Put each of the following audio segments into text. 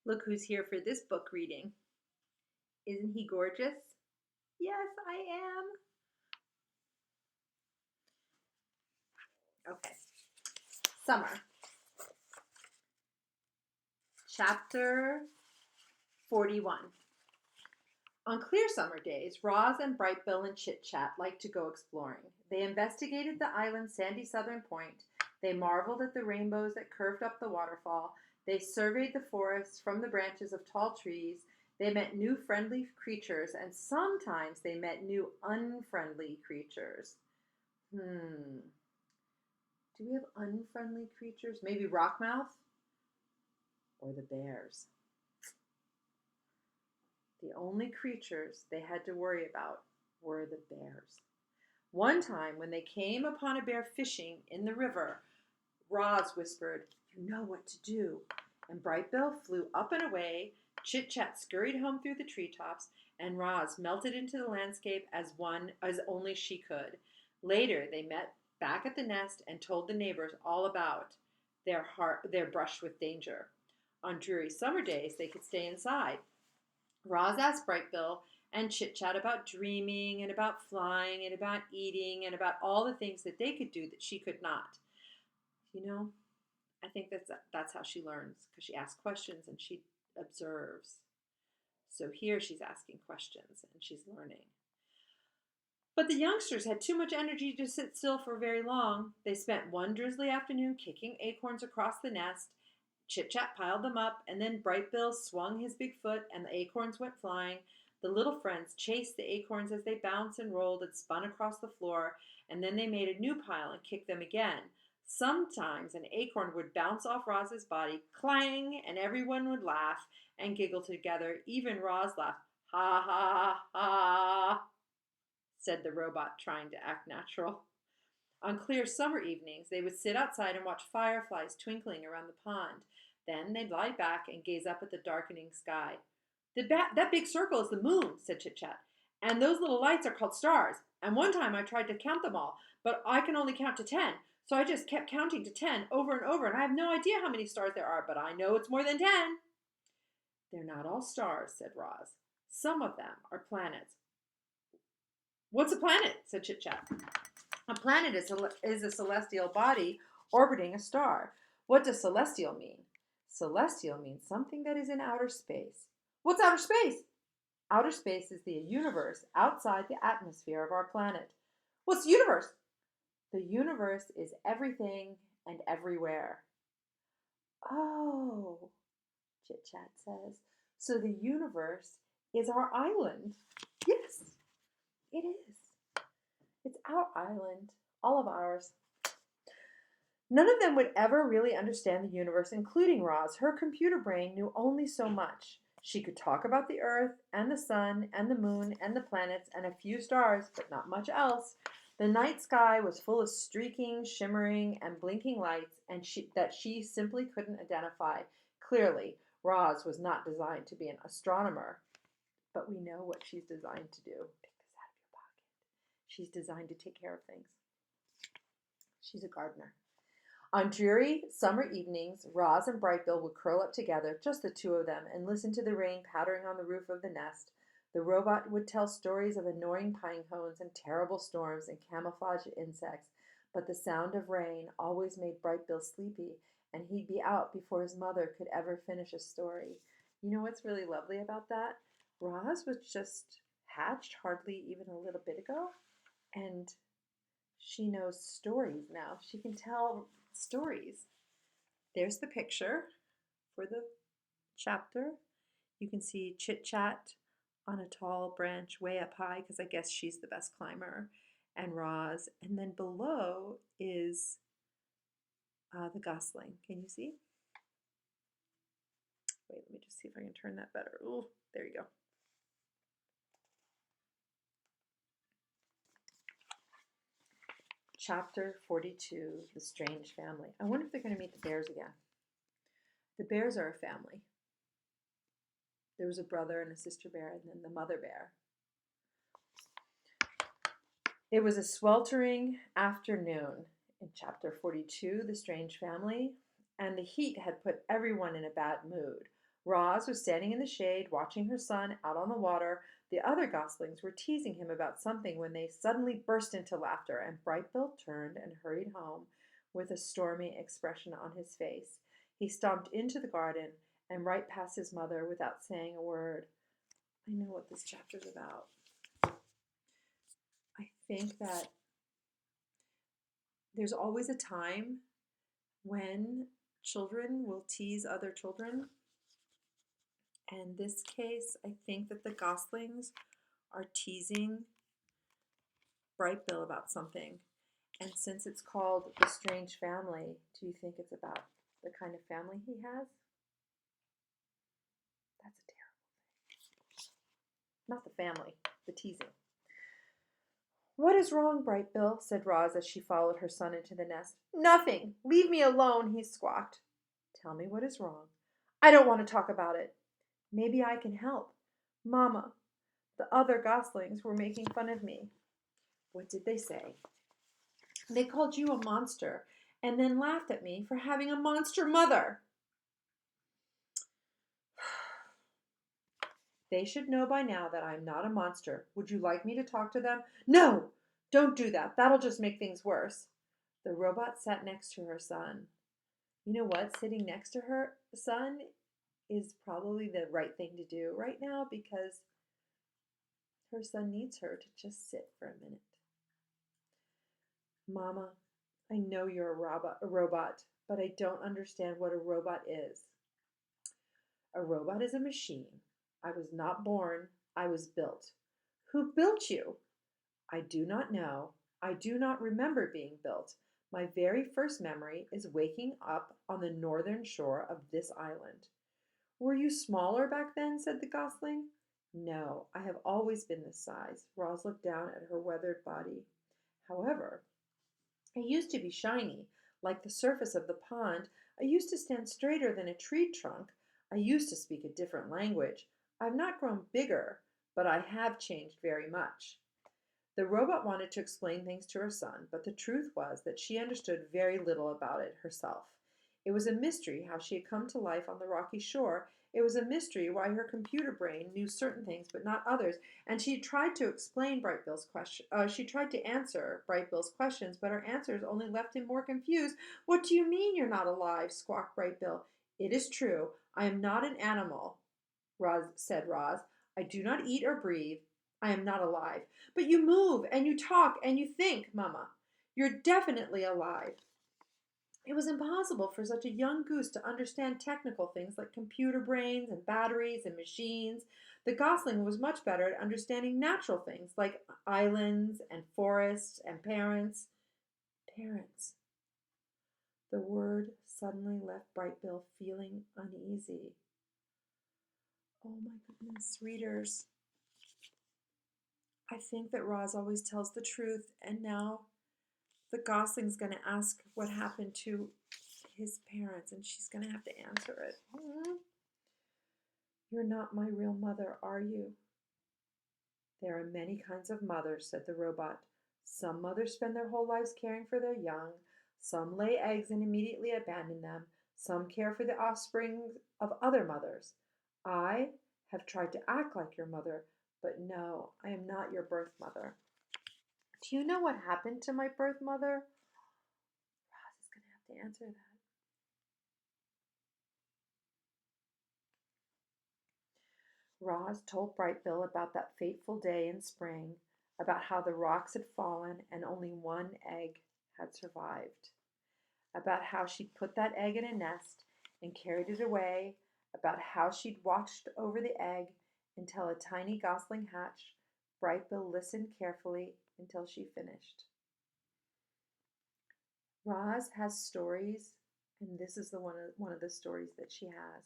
Look who's here for this book reading. Isn't he gorgeous? Yes, I am. Okay. Summer. Chapter 41. On clear summer days, Roz and Brightbill and Chit Chat liked to go exploring. They investigated the island's sandy southern point. They marveled at the rainbows that curved up the waterfall. They surveyed the forests from the branches of tall trees. They met new friendly creatures, and sometimes they met new unfriendly creatures. Hmm. Do we have unfriendly creatures? Maybe Rockmouth or the bears. The only creatures they had to worry about were the bears. One time, when they came upon a bear fishing in the river, Roz whispered, "You know what to do." And Brightbill flew up and away, Chit Chat scurried home through the treetops, and Roz melted into the landscape as only she could. Later, they met back at the nest and told the neighbors all about their brush with danger. On dreary summer days, they could stay inside. Roz asked Brightbill and Chit Chat about dreaming and about flying and about eating and about all the things that they could do that she could not. You know, I think that's how she learns, because she asks questions and she observes. So here she's asking questions and she's learning. But the youngsters had too much energy to sit still for very long. They spent one drizzly afternoon kicking acorns across the nest. Chit Chat piled them up, and then Brightbill swung his big foot, and the acorns went flying. The little friends chased the acorns as they bounced and rolled and spun across the floor, and then they made a new pile and kicked them again. Sometimes an acorn would bounce off Roz's body, clang, and everyone would laugh and giggle together. Even Roz laughed. Ha ha ha, said the robot, trying to act natural. On clear summer evenings, they would sit outside and watch fireflies twinkling around the pond. Then they'd lie back and gaze up at the darkening sky. That big circle is the moon, said Chit Chat. And those little lights are called stars. And one time I tried to count them all, but I can only count to 10. So I just kept counting to 10 over and over, and I have no idea how many stars there are, but I know it's more than 10. They're not all stars, said Roz. Some of them are planets. What's a planet? Said Chit Chat. A planet is a celestial body orbiting a star. What does celestial mean? Celestial means something that is in outer space. What's outer space? Outer space is the universe outside the atmosphere of our planet. What's the universe? The universe is everything and everywhere. Oh, Chit Chat says. So the universe is our island. Yes, it is. It's our island, all of ours. None of them would ever really understand the universe, including Roz. Her computer brain knew only so much. She could talk about the Earth and the sun and the moon and the planets and a few stars, but not much else. The night sky was full of streaking, shimmering, and blinking lights that she simply couldn't identify. Clearly, Roz was not designed to be an astronomer, but we know what she's designed to do. Pick this out of your pocket. She's designed to take care of things. She's a gardener. On dreary summer evenings, Roz and Brightbill would curl up together, just the two of them, and listen to the rain pattering on the roof of the nest. The robot would tell stories of annoying pine cones and terrible storms and camouflage insects, but the sound of rain always made Brightbill sleepy, and he'd be out before his mother could ever finish a story. You know what's really lovely about that? Roz was just hatched hardly even a little bit ago, and she knows stories now. She can tell stories. There's the picture for the chapter. You can see Chit Chat on a tall branch way up high, because I guess she's the best climber, and Roz. And then below is the gosling. Can you see? Wait, let me just see if I can turn that better. Oh, there you go. Chapter 42, The Strange Family. I wonder if they're going to meet the bears again. The bears are a family. There was a brother and a sister bear, and then the mother bear. It was a sweltering afternoon in chapter 42, The Strange Family, and the heat had put everyone in a bad mood. Roz was standing in the shade, watching her son out on the water. The other goslings were teasing him about something when they suddenly burst into laughter, and Brightbill turned and hurried home with a stormy expression on his face. He stomped into the garden and right past his mother without saying a word. I know what this chapter's about. I think that there's always a time when children will tease other children. And in this case, I think that the goslings are teasing Brightbill about something. And since it's called The Strange Family, do you think it's about the kind of family he has? That's a terrible thing. Not the family, the teasing. What is wrong, Brightbill? Said Roz as she followed her son into the nest. Nothing. Leave me alone, he squawked. Tell me what is wrong. I don't want to talk about it. Maybe I can help. Mama, the other goslings were making fun of me. What did they say? They called you a monster and then laughed at me for having a monster mother. They should know by now that I'm not a monster. Would you like me to talk to them? No! Don't do that. That'll just make things worse. The robot sat next to her son. You know what? Sitting next to her son is probably the right thing to do right now because her son needs her to just sit for a minute. Mama, I know you're a robot, but I don't understand what a robot is. A robot is a machine. I was not born, I was built. Who built you? I do not know. I do not remember being built. My very first memory is waking up on the northern shore of this island. Were you smaller back then? Said the gosling. No, I have always been this size. Roz looked down at her weathered body. However, I used to be shiny, like the surface of the pond. I used to stand straighter than a tree trunk. I used to speak a different language. I've not grown bigger, but I have changed very much. The robot wanted to explain things to her son, but the truth was that she understood very little about it herself. It was a mystery how she had come to life on the rocky shore. It was a mystery why her computer brain knew certain things but not others, and she tried to explain Brightbill's question. She tried to answer Brightbill's questions, but her answers only left him more confused. What do you mean you're not alive? Squawked Brightbill. It is true. I am not an animal, said Roz. I do not eat or breathe. I am not alive. But you move and you talk and you think, Mama. You're definitely alive. It was impossible for such a young goose to understand technical things like computer brains and batteries and machines. The gosling was much better at understanding natural things like islands and forests and parents. Parents. The word suddenly left Brightbill feeling uneasy. Oh my goodness, readers. I think that Roz always tells the truth, and now the gosling's going to ask what happened to his parents, and she's going to have to answer it. You're not my real mother, are you? There are many kinds of mothers, said the robot. Some mothers spend their whole lives caring for their young. Some lay eggs and immediately abandon them. Some care for the offspring of other mothers. I have tried to act like your mother, but no, I am not your birth mother. Do you know what happened to my birth mother? Roz is going to have to answer that. Roz told Brightbill about that fateful day in spring, about how the rocks had fallen and only one egg had survived, about how she'd put that egg in a nest and carried it away, about how she'd watched over the egg until a tiny gosling hatched. Brightbill listened carefully until she finished. Roz has stories, and this is one of the stories that she has.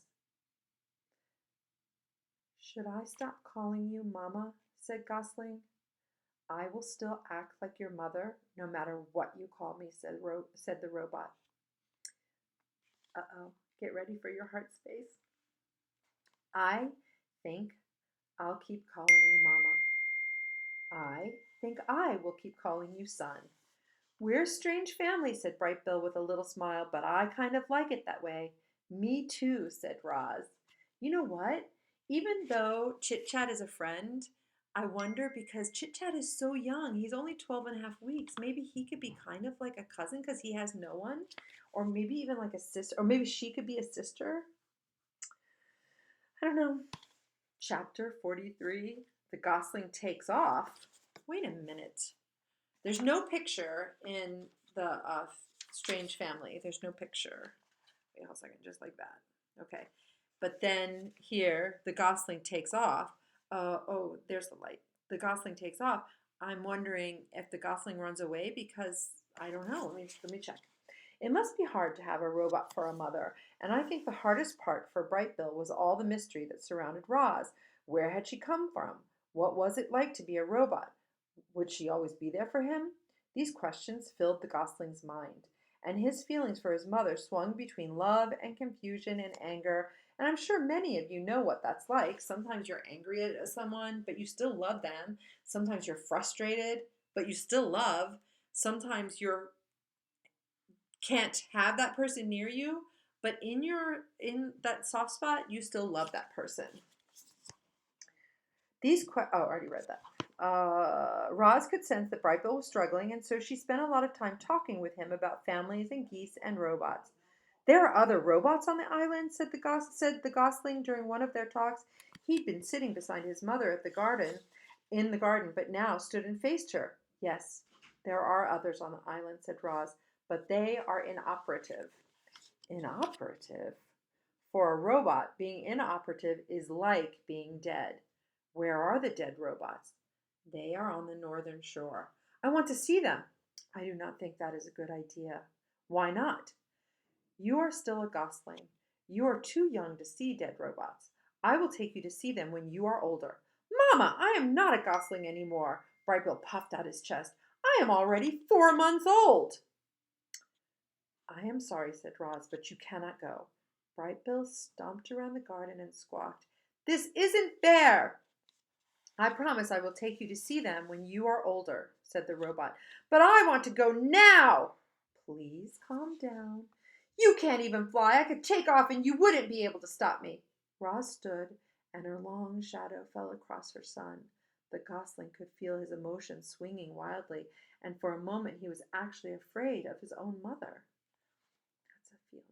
Should I stop calling you Mama? Said Gosling. I will still act like your mother, no matter what you call me, said the robot. Uh-oh, get ready for your heart space. I think I'll keep calling you Mama. I think I will keep calling you son. We're a strange family, said Brightbill with a little smile, but I kind of like it that way. Me too, said Roz. You know what? Even though Chit Chat is a friend, I wonder because Chit Chat is so young. He's only 12 and a half weeks. Maybe he could be kind of like a cousin because he has no one. Or maybe even like a sister. Or maybe she could be a sister. I don't know. Chapter 43, The Gosling Takes Off. Wait a minute. There's no picture in the Strange Family. There's no picture. Wait a second, just like that. Okay. But then here, the Gosling takes off. Oh, there's the light. The Gosling takes off. I'm wondering if the Gosling runs away because I don't know. Let me check. It must be hard to have a robot for a mother, and I think the hardest part for Brightbill was all the mystery that surrounded Roz. Where had she come from? What was it like to be a robot? Would she always be there for him? These questions filled the Gosling's mind, and his feelings for his mother swung between love and confusion and anger. And I'm sure many of you know what that's like. Sometimes you're angry at someone, but you still love them. Sometimes you're frustrated, but you still love. Sometimes you're can't have that person near you, but in that soft spot, you still love that person. I already read that. Roz could sense that Brightbill was struggling, and so she spent a lot of time talking with him about families and geese and robots. There are other robots on the island, said the Gosling during one of their talks. He'd been sitting beside his mother in the garden, but now stood and faced her. Yes, there are others on the island, said Roz, but they are inoperative. Inoperative? For a robot, being inoperative is like being dead. Where are the dead robots? They are on the northern shore. I want to see them. I do not think that is a good idea. Why not? You are still a Gosling. You are too young to see dead robots. I will take you to see them when you are older. Mamma, I am not a Gosling anymore. Brightbill puffed out his chest. I am already 4 months old. I am sorry, said Roz, but you cannot go. Brightbill stomped around the garden and squawked, This isn't fair! I promise I will take you to see them when you are older, said the robot. But I want to go now! Please calm down. You can't even fly. I could take off and you wouldn't be able to stop me. Roz stood, and her long shadow fell across her son. The Gosling could feel his emotions swinging wildly, and for a moment he was actually afraid of his own mother. That's a feeling.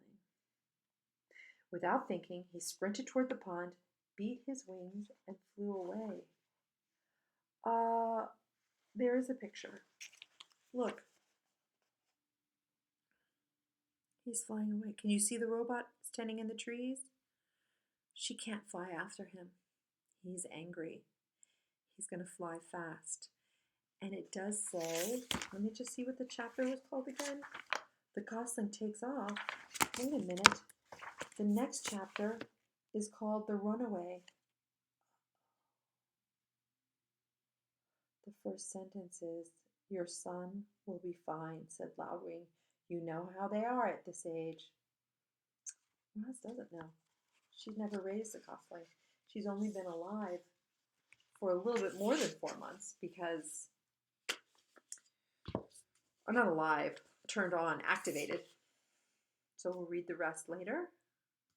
Without thinking, he sprinted toward the pond, beat his wings, and flew away. Uh, there is a picture. Look. He's flying away. Can you see the robot standing in the trees? She can't fly after him. He's angry. He's going to fly fast. And it does say, let me just see what the chapter was called again. The Gosling takes off. Wait a minute. The next chapter is called The Runaway. The first sentence is, Your son will be fine, said Loudwing. You know how they are at this age. Roz doesn't know. She's never raised a Gosling. She's only been alive for a little bit more than 4 months because, or not alive, turned on, activated. So we'll read the rest later.